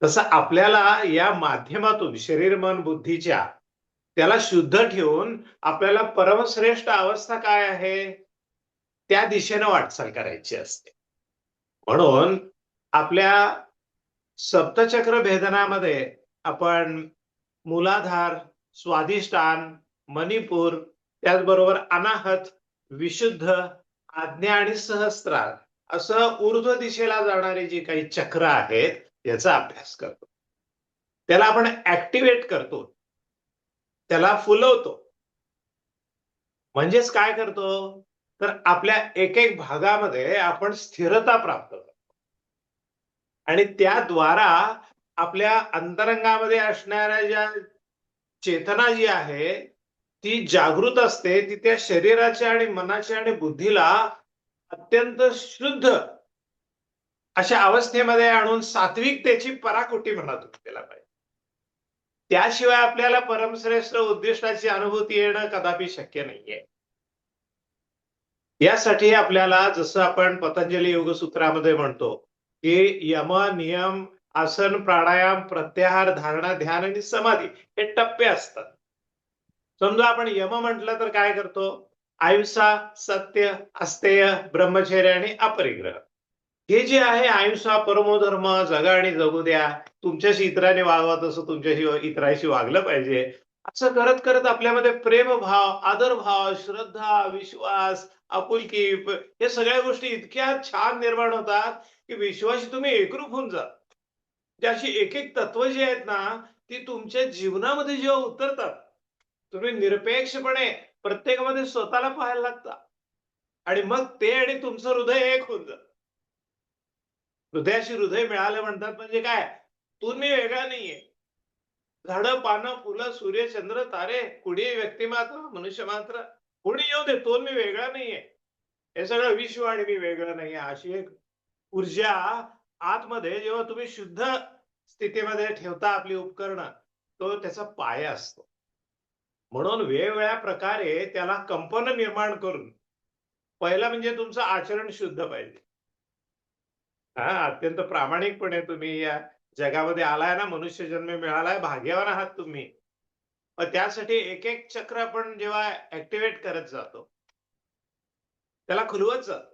तसं आपल्याला या माध्यमातून शरीर, मन, बुद्धीच्या त्याला शुद्ध ठेवून आपल्याला परमश्रेष्ठ अवस्था काय आहे त्या दिशेनं वाटचाल करायची असते. म्हणून आपल्या सप्तचक्र भेदनामध्ये आपण मूलाधार, स्वाधिष्ठान, मणिपूर, त्याचबरोबर अनाहत, विशुद्ध, आज्ञा आणि सहस्त्रार असं ऊर्ध्व दिशेला जाणारे जे काही चक्र आहेत याचा अभ्यास करतो. त्याला आपण ऍक्टिव्हेट करतो, त्याला फुलवतो. म्हणजेच काय करतो तर आपल्या एक एक भागामध्ये आपण स्थिरता प्राप्त करतो आणि त्याद्वारा आपल्या अंतरंगामध्ये असणाऱ्या ज्या चेतना जी आहे ती जागृत असते. ती त्या शरीराच्या आणि मनाच्या आणि बुद्धीला अत्यंत शुद्ध अशा अवस्थेमध्ये आणून सात्विकतेची पराकोटी म्हणत केला पाहिजे. त्याशिवाय आपल्याला परमश्रेष्ठ उद्दिष्टाची अनुभूती येणं कदापि शक्य नाहीये. यासाठी आपल्याला जसं आपण पतंजली योगसूत्रामध्ये म्हणतो की यम, नियम, आसन, प्राणायाम, प्रत्याहार, धारणा, ध्यान आणि समाधी हे टप्पे असतात. समजा आपण यम म्हटलं तर काय करतो? अहिंसा, सत्य, अस्तेय, ब्रह्मचर्य आणि अपरिग्रह. हे जे आहे अहिंसा, परमोधर्म, जगा आणि जगू द्या, तुमच्याशी इतरांनी वागावं तसं तुमच्याशी इतरांशी वागलं पाहिजे, असं करत करत आपल्यामध्ये प्रेमभाव, आदरभाव, श्रद्धा, विश्वास, आपुलकी हे सगळ्या गोष्टी इतक्या छान निर्माण होतात की विश्वाशी तुम्ही एकरूप होऊन जा. ते अशी एक एक तत्व जी आहेत ना ती तुमच्या जीवनामध्ये जेव्हा उतरतात तुम्ही निरपेक्षपणे प्रत्येकामध्ये स्वतःला पाहायला लागता. आणि मग ते आणि तुमचं हृदय एक होऊन जात. हृदयाशी हृदय मिळालं म्हणतात म्हणजे काय, तुम्ही वेगळा नाहीये. झाडं, पानं, फुलं, सूर्य, चंद्र, तारे, कुणी व्यक्तिमात्र, मनुष्य मात्र, कोणी येऊ दे, तो मी वेगळा नाहीये. हे सगळं विश्व आणि मी वेगळं नाहीये, अशी एक ऊर्जा आतमध्ये जेव्हा तुम्ही शुद्ध स्थितीमध्ये ठेवता आपली उपकरणं, तो त्याचा पाया असतो. म्हणून वेगवेगळ्या प्रकारे त्याला कंपन निर्माण करून, पहिला म्हणजे तुमचं आचरण शुद्ध पाहिजे. अत्यंत प्रामाणिकपणे तुम्ही या जगामध्ये आलाय ना, मनुष्य जन्म मिळालाय, भाग्यवान आहात तुम्ही. मग त्यासाठी एक एक चक्र आपण जेव्हा ऍक्टिव्हेट करत जातो, त्याला खुलवत जातो.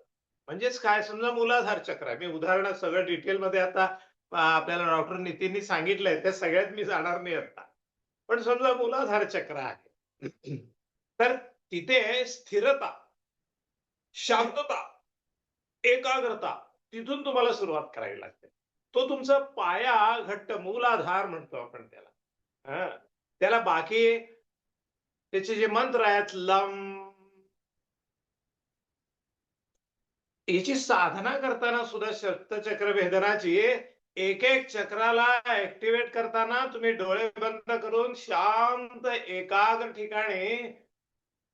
म्हणजेच काय, समजा मूलाधार चक्र आहे. मी उदाहरण सगळं डिटेलमध्ये आता आपल्याला डॉक्टर नितीननी सांगितलंय, त्या सगळ्यात मी जाणार नाही आता. पण समजा मूलाधार चक्र आहे. तर तिथे स्थिरता, शांतता, एकाग्रता, तिथून तुम्हाला सुरुवात करावी लागते. तो तुमचा पाया घट्ट, मूलाधार म्हणतो आपण त्याला. त्याला बाकी त्याचे जे मंत्र आहेत, लम, याची साधना करताना सुद्धा सप्तचक्र भेदनाची एक एक चक्राला ऍक्टिव्हेट करताना तुम्ही डोळे बंद करून शांत एकाग्र ठिकाणी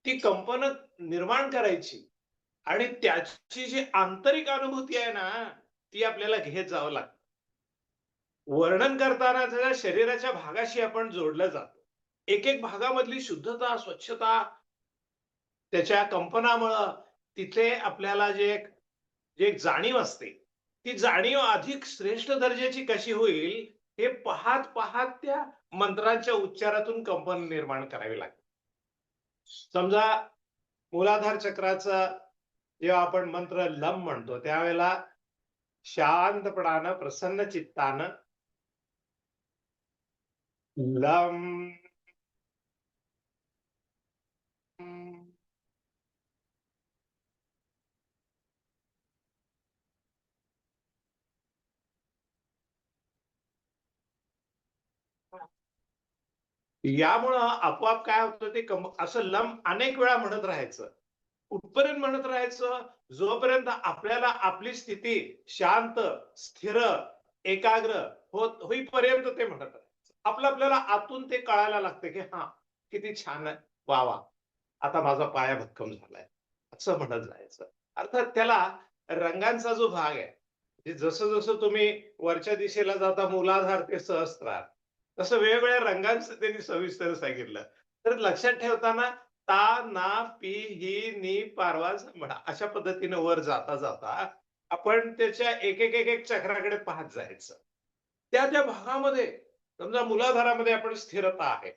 ती कंपन निर्माण करायची आणि त्याची जी आंतरिक अनुभूती आहे ना, ती आपल्याला घेत जावं लागतं. वर्णन करताना त्याच्या शरीराच्या भागाशी आपण जोडलं जातो. एक एक भागामधली शुद्धता, स्वच्छता, त्याच्या कंपनामुळं तिथे आपल्याला जे एक जाणीव असते, ती जाणीव अधिक श्रेष्ठ दर्जाची कशी होईल, हे पाहत पाहत त्या मंत्रांच्या उच्चारातून कंपन निर्माण करावी लागते. समजा मूलाधार चक्राचा जेव्हा आपण मंत्र लम म्हणतो, त्यावेळेला शांतपणानं, प्रसन्न चित्तानं लम, यामुळं आपोआप काय होतं, ते असं लम अनेक वेळा म्हणत राहायचं. कुठपर्यंत म्हणत राहायचं, जोपर्यंत आपल्याला आपली स्थिती शांत, स्थिर, एकाग्र होईपर्यंत ते म्हणत राहायचं. आपल्याला आतून ते कळायला लागतं की हा, किती छान आहे, वा वा, आता माझा पाया भक्कम झालाय, असं म्हणत जायचं. अर्थात त्याला रंगांचा जो भाग आहे, जसं जसं तुम्ही वरच्या दिशेला जाता, मूलाधार ते सहस्त्रार, तसं वेगवेगळ्या रंगांचं त्यांनी सविस्तर सांगितलं. तर लक्षात ठेवताना ता, ना, पी, ही, नी, पारवा, म्हणा, अशा पद्धतीने वर जाता जाता आपण त्याच्या एक एक एक एक चक्राकडे पाहत जायचं. त्या त्या भागामध्ये समजा मूलाधारामध्ये आपण स्थिरता आहे,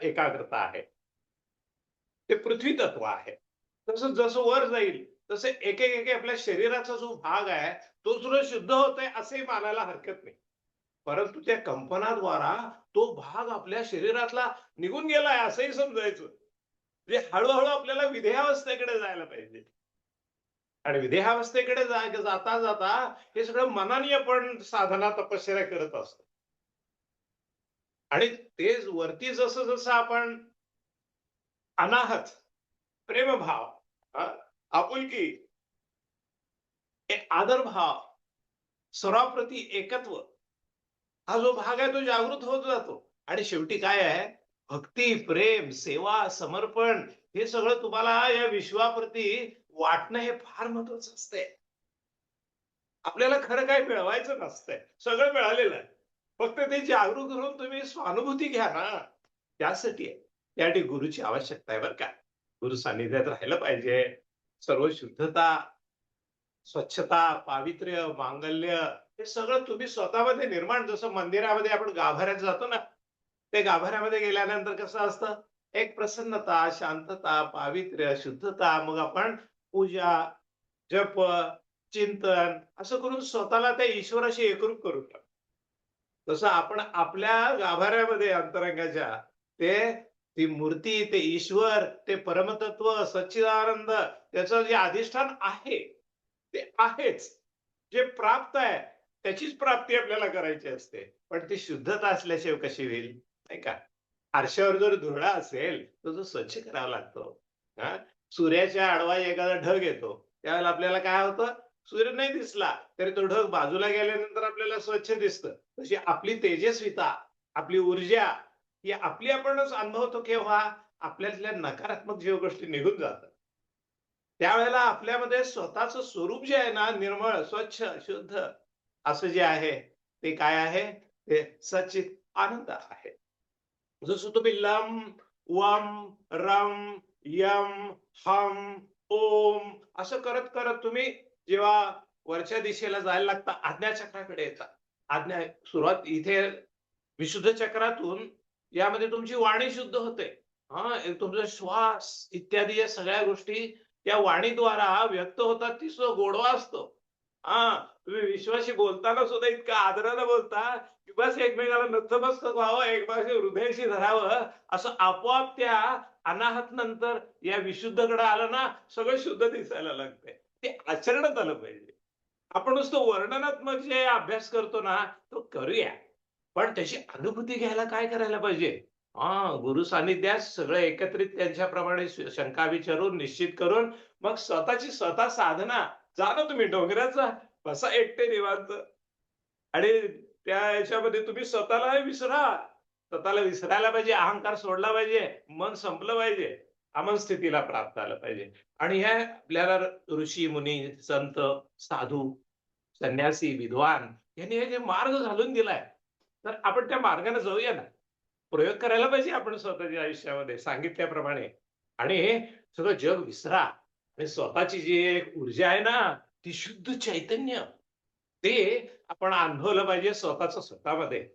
एकाग्रता आहे, ते पृथ्वी तत्व आहे. तसं जसं वर जाईल तसं एक एक एक आपल्या शरीराचा जो भाग आहे, तो सुद्धा शुद्ध होतोय असंही मानायला हरकत नाही. परंतु त्या कंपनाद्वारा तो भाग आपल्या शरीरातला निघून गेलाय असंही समजायचं. म्हणजे हळूहळू आपल्याला विधेयावस्थेकडे जायला पाहिजे. आणि विधेयावस्थेकडे जाता जाता हे सगळं मनाने आपण साधना, तपश्चर्या करत असतो. आणि तेच वरती जसं जसं आपण अनाहत, प्रेमभाव, आपुलकी, आदरभाव, सर्वाप्रती एकत्व, हा जो भाग आहे तो जागृत होत जातो. आणि शेवटी काय आहे, भक्ती, प्रेम, सेवा, समर्पण, हे सगळं तुम्हाला या विश्वाप्रती वाटणं हे फार महत्वाचं असतंय. आपल्याला खरं काय मिळवायचं नसतंय, सगळं मिळालेलं आहे. फक्त ते जागरूक करून तुम्ही स्वानुभूती घ्या ना, त्यासाठी आहे. त्यासाठी गुरुची आवश्यकता आहे, बरं का. गुरु सानिध्यात राहिलं पाहिजे. सर्व शुद्धता, स्वच्छता, पावित्र्य, मांगल्य, हे सगळं तुम्ही स्वतःमध्ये निर्माण, जसं मंदिरामध्ये आपण गाभाऱ्यात जातो ना, ते गाभाऱ्यामध्ये गेल्यानंतर कसं असतं, एक प्रसन्नता, शांतता, पावित्र्य, शुद्धता, मग आपण पूजा, जप, चिंतन असं करून स्वतःला त्या ईश्वराशी एकरूप करून टाकतो. तसं आपण आपल्या गाभाऱ्यामध्ये अंतरंगाच्या ते ती मूर्ती, ते ईश्वर, ते परमतत्व, सच्चिदानंद, त्याचं जे अधिष्ठान आहे ते आहेच. जे प्राप्त आहे त्याचीच प्राप्ती आपल्याला करायची असते. पण ती शुद्धता असल्याशिवाय कशी होईल, नाही का? आरशावर जर धुळा असेल तर तो स्वच्छ करावा लागतो. सूर्याच्या आडवा एखादा ढग येतो, त्यावेळेला आपल्याला काय होतं, सूर्य नाही दिसला तरी तो ढग बाजूला गेल्यानंतर आपल्याला स्वच्छ दिसतं. तशी आपली तेजस्विता, आपली ऊर्जा ही आपली आपणच अनुभवतो केव्हा? आपल्यातल्या नकारात्मक जे गोष्टी निघून जातात. त्यावेळेला आपल्यामध्ये स्वतःचं स्वरूप जे आहे ना, निर्मळ, स्वच्छ, शुद्ध असं जे आहे, ते काय आहे? ते सच्चित आनंद आहे. जसं तुम्ही लम, वम, रम, यम, हम, ओम असं करत करत तुम्ही जेव्हा वरच्या दिशेला जायला लागता, आज्ञाचक्राकडे येता. आज्ञा सुरुवात इथे विशुद्ध चक्रातून यामध्ये तुमची वाणी शुद्ध होते. तुमचा श्वास इत्यादी या सगळ्या गोष्टी या वाणीद्वारा व्यक्त होतात. ती सुद्धा गोडवा असतो. तुम्ही विश्वाशी बोलताना सुद्धा इतका आदरानं बोलता, की बस एकमेकाला नतमस्तक व्हावं, एकमेकांच्या हृदयाशी धरावं, असं आपोआप त्या अनाहत नंतर या विशुद्धकडे आलं ना, सगळं शुद्ध दिसायला लागतंय. ते आचरणात आलं पाहिजे. आपण नुसतं वर्णनात्मक जे अभ्यास करतो ना, तो करूया. पण त्याची अनुभूती घ्यायला काय करायला पाहिजे? गुरु सानिध्यात सगळं एकत्रित त्यांच्याप्रमाणे शंका विचारून, निश्चित करून, मग स्वतःची स्वतः साधना. जा ना तुम्ही डोंगराचा, बसा एकटे निवांत आणि त्या ह्याच्यामध्ये तुम्ही स्वतःला विसरा. स्वतःला विसरायला पाहिजे, अहंकार सोडला पाहिजे, मन संपलं पाहिजे. अमन स्थितीला प्राप्त झालं पाहिजे. आणि हे आपल्याला ऋषी, मुनी, संत, साधू, संन्यासी, विद्वान यांनी हे जे मार्ग घालून दिलाय, तर आपण त्या मार्गाने जाऊया ना. प्रयोग करायला पाहिजे आपण स्वतःच्या आयुष्यामध्ये सांगितल्याप्रमाणे. आणि हे सगळं जग विसरा आणि स्वतःची जी एक ऊर्जा आहे ना, ती शुद्ध चैतन्य, ते आपण अनुभवलं पाहिजे स्वतःच स्वतःमध्ये.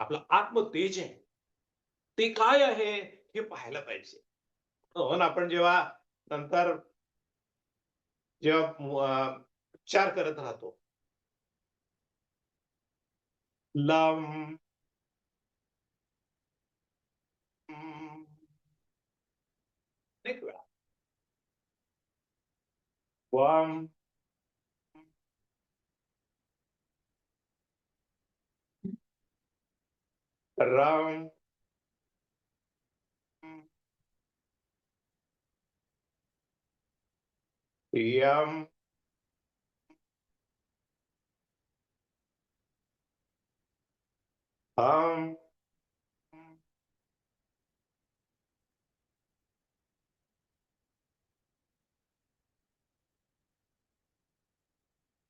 आपलं आत्मतेज आहे, ते काय आहे हे पाहायला पाहिजे. म्हणून आपण जेव्हा नंतर जेव्हा उच्चार करत राहतो, लम, अनेक वेळा वम, रम, यम, हम,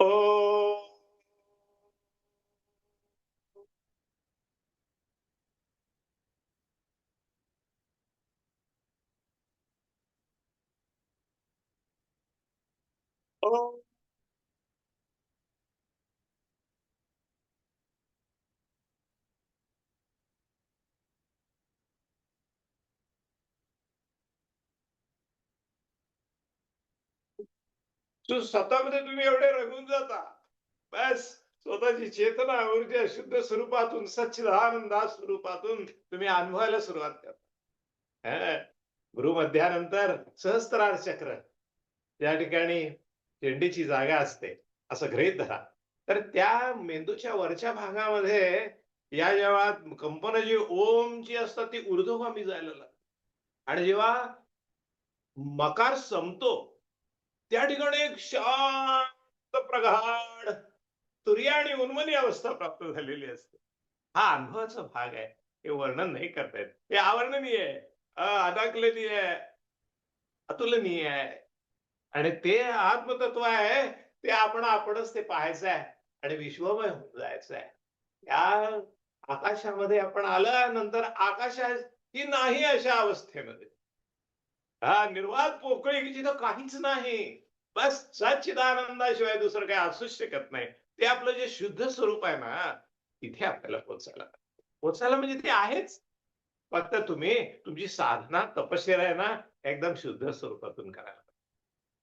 ओ, ओ. स्वतःमध्ये तुम्ही एवढे रंगून जाता, बस स्वतःची चेतना, ऊर्जा शुद्ध स्वरूपातून, सच्चिदानंदा स्वरूपातून तुम्ही अनुभवायला सुरुवात करता. गुरु मध्यानंतर सहस्त्रार चक्र त्या ठिकाणी चेंडीची जागा असते, असं गृहीत धरा. तर त्या मेंदूच्या वरच्या भागामध्ये या जेव्हा कंपन जी ओमची असतात ती ऊर्ध्वगामी जायला लागतात. आणि जेव्हा मकार संपतो, त्या ठिकाणी एक शांत प्रगाढ तुर्य आणि उन्मनी अवस्था प्राप्त झालेली असते. हा अनुभवाचा भाग आहे. हे वर्णन नाही करता येत. हे अवर्णनीय आहे, अदाकलनीय आहे, अतुलनीय आहे. आणि ते आत्मतत्व आहे, ते आपणच ते पाहायचं आहे आणि विश्वमय होऊन जायचं आहे. त्या आकाशामध्ये आपण आल्यानंतर आकाशाची नाही अशा अवस्थेमध्ये, निर्वात पोकळी की जिथं काहीच नाही, बस सच्चिदानंदाशिवाय दुसरं काही असूच शकत नाही. ते आपलं जे शुद्ध स्वरूप आहे ना, तिथे आपल्याला पोचायला म्हणजे ते आहेच. फक्त तुम्ही तुमची साधना, तपश्चर्या आहे ना, एकदम शुद्ध स्वरूपातून करायला.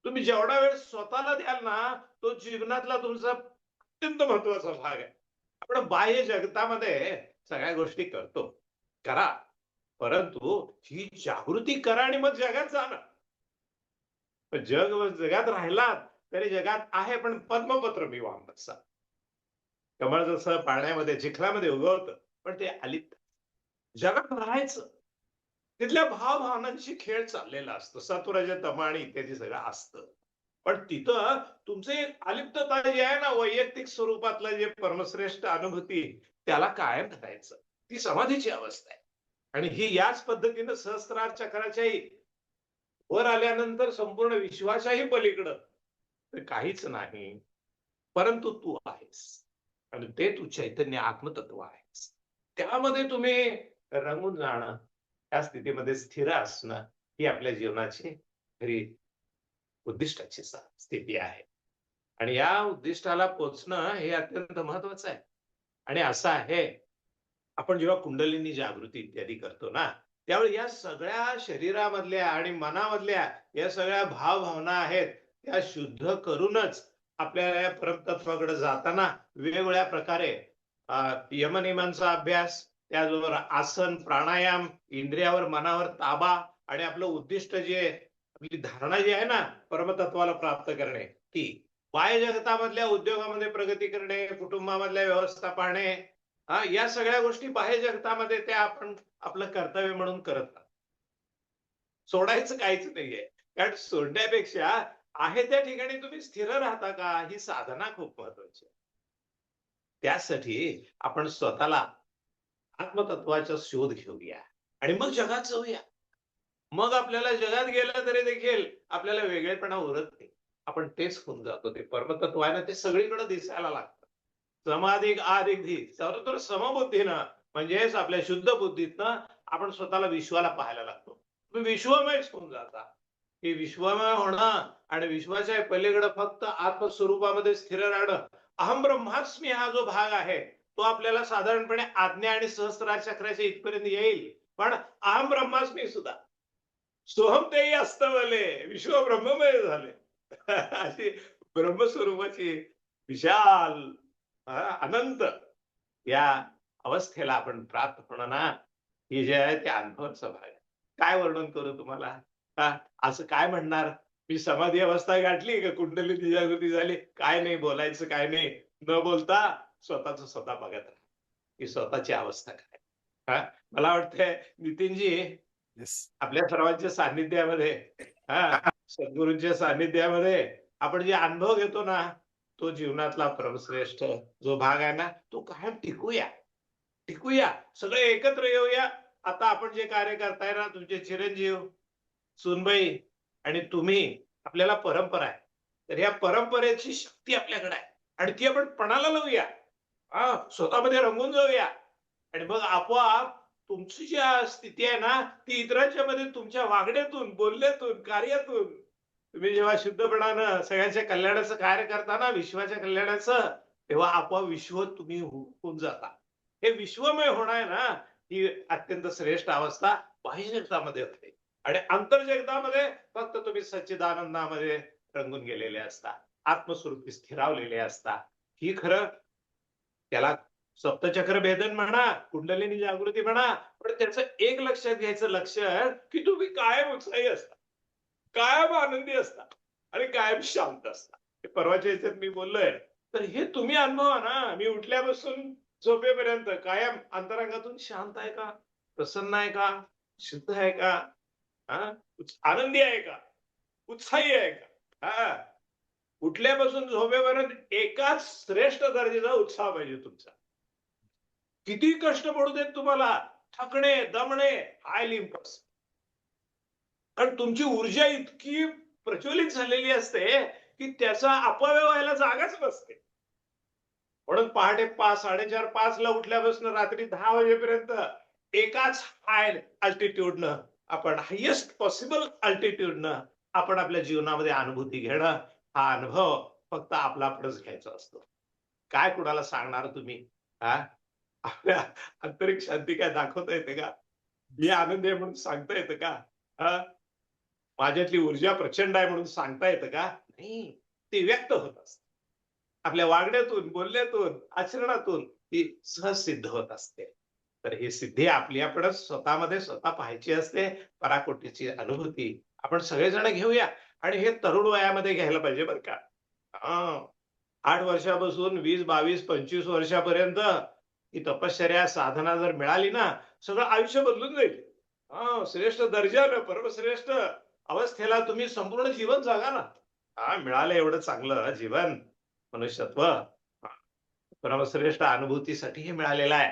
तुम्ही जेवढा वेळ स्वतःला द्याल ना, तो जीवनातला तुमचा अत्यंत महत्वाचा भाग आहे. आपण बाह्य जगतामध्ये सगळ्या गोष्टी करतो, करा. परंतु ही जागृती करा आणि मग जगात जा ना. जगात राहिलात तरी जगात आहे, पण पद्मपत्र मी वाहून बसा. कमळ जसं पाण्यामध्ये चिखलामध्ये उगवतं, पण ते अलिप्त. जगात राहायचं, तिथल्या भावभावनांशी खेळ चाललेला असतो. सत्वरज तम आणि इत्यादी सगळं असतं. पण तिथं तुमचे अलिप्तता जी आहे ना, वैयक्तिक स्वरूपातलं जे परमश्रेष्ठ अनुभूती, त्याला कायम करायचं, ती समाधीची अवस्था आहे. आणि ही याच पद्धतीनं सहस्त्रार चक्राच्याही वर आल्यानंतर संपूर्ण विश्वाच्याही पलीकडं तर काहीच नाही, परंतु तू आहेस आणि ते तू चैतन्य आत्मतत्व आहेस. त्यामध्ये तुम्ही रंगून जाणं, त्या स्थितीमध्ये स्थिर असणं, ही आपल्या जीवनाची खरी उद्दिष्टाची स्थिती आहे. आणि या उद्दिष्टाला पोचणं हे अत्यंत महत्वाचं आहे. आणि असं आहे, आपण जेव्हा कुंडलिनी जागृती इत्यादी करतो ना, त्यावेळी या सगळ्या शरीरामधल्या आणि मनामधल्या या सगळ्या भावभावना आहेत, त्या शुद्ध करूनच आपल्याला या परमतत्वाकडे जाताना वेगवेगळ्या प्रकारे यमनियमांचा अभ्यास, त्याचबरोबर आसन, प्राणायाम, इंद्रियावर, मनावर ताबा आणि आपलं उद्दिष्ट जे आपली धारणा जी आहे ना, परमतत्वाला प्राप्त करणे, ती बाह्य जगतामधल्या उद्योगामध्ये प्रगती करणे, कुटुंबामधल्या व्यवस्था पाहणे, या सगळ्या गोष्टी बाह्य जगतामध्ये त्या आपण आपलं कर्तव्य म्हणून करत राहतो. सोडायचं काहीच नाहीये. कारण सोडण्यापेक्षा आहे त्या ठिकाणी तुम्ही स्थिर राहता का, ही साधना खूप महत्वाची आहे. त्यासाठी आपण स्वतःला आत्मतत्वाचा शोध घेऊया आणि मग जगात जाऊया. मग आपल्याला जगात गेलं तरी देखील आपल्याला वेगळेपणा उरत नाही. आपण तेच होऊन जातो. ते परमतत्व आहे ना, ते सगळीकडे दिसायला लागतं. समाधिक अधिक धी, सर्वत्र समबुद्धीनं म्हणजेच आपल्या शुद्ध बुद्धीतनं आपण स्वतःला विश्वाला पाहायला लागतो. तुम्ही विश्वमयच होऊन जाता. हे विश्वमय होणं आणि विश्वाच्या पलीकडे फक्त आत्मस्वरूपामध्ये स्थिर राहणं, अहम ब्रह्मास्मी हा जो भाग आहे, तो आपल्याला साधारणपणे आज्ञा आणि सहस्त्रार चक्राच्या इथपर्यंत येईल. पण अहम ब्रह्मास्मी सुद्धा सोहम तेही अस्तवले, विश्व ब्रह्ममय झाले. अशी ब्रह्मस्वरूपाची विशाल अनंत या अवस्थेला आपण प्राप्त होणं ना, हे जे आहे ते अनुभवाचा भाग आहे. काय वर्णन करू तुम्हाला? असं काय म्हणणार? मी समाधी अवस्था गाठली का कुंडलिनी जागृती झाली? काय नाही बोलायचं, काय नाही. न बोलता स्वतःच स्वतः बघत राहा. ही स्वतःची अवस्था काय. मला वाटतंय नितीनजी, येस. आपल्या सर्वांच्या सान्निध्यामध्ये, हा, सद्गुरूंच्या सान्निध्यामध्ये आपण जे अनुभव घेतो ना, तो जीवनातला परमश्रेष्ठ जो भाग आहे ना, तो कायम टिकूया. टिकूया. सगळे एकत्र येऊया. आता आपण जे कार्य करताय ना, तुमचे चिरंजीव, सुनबाई आणि तुम्ही, आपल्याला परंपरा आहे. तर या परंपरेची शक्ती आपल्याकडे आहे आणि ती आपण पणाला लावूया. स्वतःमध्ये रंगून जाऊया आणि मग आपोआप तुमची जी स्थिती आहे ना, ती इतरांच्या मध्ये तुमच्या वागण्यातून, बोलण्यातून, कार्यातून तुम्ही जेव्हा शुद्धपणानं सगळ्यांच्या कल्याणाचं कार्य करता विश्वाच्या कल्याणाचं, तेव्हा आपोआप विश्व तुम्ही होऊन जाता. हे विश्वमय होणं आहे ना, ही अत्यंत श्रेष्ठ अवस्था बाह्य जगतामध्ये होते आणि अंतर्जगतामध्ये फक्त तुम्ही सच्चिदानंदामध्ये रंगून गेलेले असता, आत्मस्वरूपी स्थिरावलेले असता. ही खरं त्याला सप्तचक्र भेदन म्हणा, कुंडलिनी जागृती म्हणा, पण त्याचं एक लक्षात घ्यायचं लक्षण, की तुम्ही कायम उत्साही असता, कायम आनंदी असता आणि कायम शांत असता. हे परवाच्या याच्यात मी बोललोय. तर हे तुम्ही अनुभवा ना. मी उठल्यापासून झोपेपर्यंत कायम अंतरंगातून शांत आहे का, प्रसन्न आहे का, शुद्ध आहे का, हा, आनंदी आहे का, उत्साही आहे का. उठल्यापासून झोपेपर्यंत एकाच श्रेष्ठ दर्जाचा उत्साह पाहिजे तुमचा. किती कष्ट पडू देत तुम्हाला, थकणे, दमणे, हायली इम्पॉसिबल. कारण तुमची ऊर्जा इतकी प्रज्वलित झालेली असते, की त्याचा अपव्यय व्हायला जागाच नसते. म्हणून पहाटे 5, 4:30, 5 ला उठल्यापासून रात्री 10 वाजेपर्यंत एकाच हाय अल्टिट्यूडनं, आपण हायेस्ट पॉसिबल अल्टिट्यूडनं आपण आपल्या जीवनामध्ये अनुभूती घेणं, हा अनुभव फक्त आपलापणच घ्यायचा असतो. काय कुणाला सांगणार तुम्ही? आपल्या आंतरिक शांती काय दाखवता येते का? मी आनंदी आहे म्हणून सांगता येतं का? हा, माझ्यातली ऊर्जा प्रचंड आहे म्हणून सांगता येतं का? नाही. ती व्यक्त होत असते. आपल्या वागण्यातून, बोलण्यातून, आचरणातून ती सहज सिद्ध होत असते. तर ही सिद्धी आपली आपणच स्वतःमध्ये स्वतः पाहायची असते. पराकोटीची अनुभूती आपण सगळेजण घेऊया आणि हे तरुण वयामध्ये घ्यायला पाहिजे बरं का. 8 वर्षापासून 20, 22, 25 वर्षापर्यंत ही तपश्चर्या साधना जर मिळाली ना, सगळं आयुष्य बदलून जाईल. श्रेष्ठ दर्जानं, परमश्रेष्ठ अवस्थेला तुम्ही संपूर्ण जीवन जगा ना. हा मिळालं एवढं चांगलं जीवन, मनुष्यत्व, परमश्रेष्ठ अनुभूतीसाठी हे मिळालेलं आहे.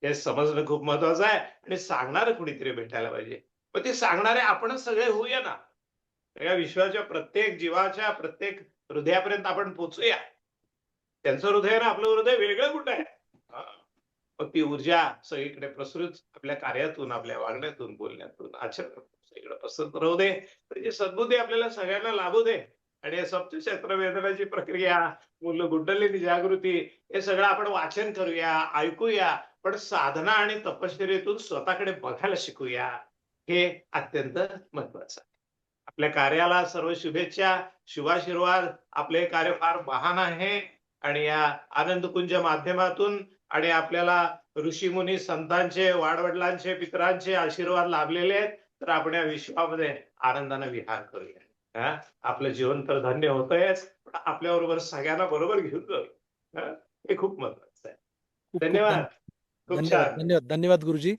हे समजणं खूप महत्वाचं आहे आणि सांगणारं कुणीतरी भेटायला पाहिजे. पण ते सांगणारे आपणच सगळे होऊया ना. या विश्वाच्या प्रत्येक जीवाच्या प्रत्येक हृदयापर्यंत आपण पोहोचूया. त्यांचं हृदय ना आपलं हृदय वेगळं कुठं आहे. मग ती ऊर्जा सगळीकडे प्रसृत आपल्या कार्यातून, आपल्या वागण्यातून, बोलण्यातून, आचरणातून सगळीकडे पसरत राहू दे. त्याची सद्बुद्धी आपल्याला सगळ्यांना लाभू दे. आणि हे सप्तक्षेत्र वेदनाची प्रक्रिया, मूल कुंडलिनी जागृती, हे सगळं आपण वाचन करूया, ऐकूया, पण साधना आणि तपश्चर्येतून स्वतःकडे बघायला शिकूया. हे अत्यंत महत्वाचं आहे. आपल्या कार्याला सर्व शुभेच्छा, शुभाशीर्वाद. आपले कार्य फार महान आहे आणि या आनंदकुंज माध्यमातून आणि आपल्याला ऋषीमुनी संतांचे, वाडवडिलांचे, पितरांचे आशीर्वाद लाभलेले आहेत. तर आपण या विश्वामध्ये आनंदाने विहार करूया. आपलं जीवन तर धन्य होतंयच, पण आपल्याबरोबर सगळ्यांना बरोबर घेऊन जाऊया. हे खूप महत्वाचं आहे. खूप खूप धन्यवाद. खूप धन्यवाद छान. धन्यवाद धन्यवाद गुरुजी.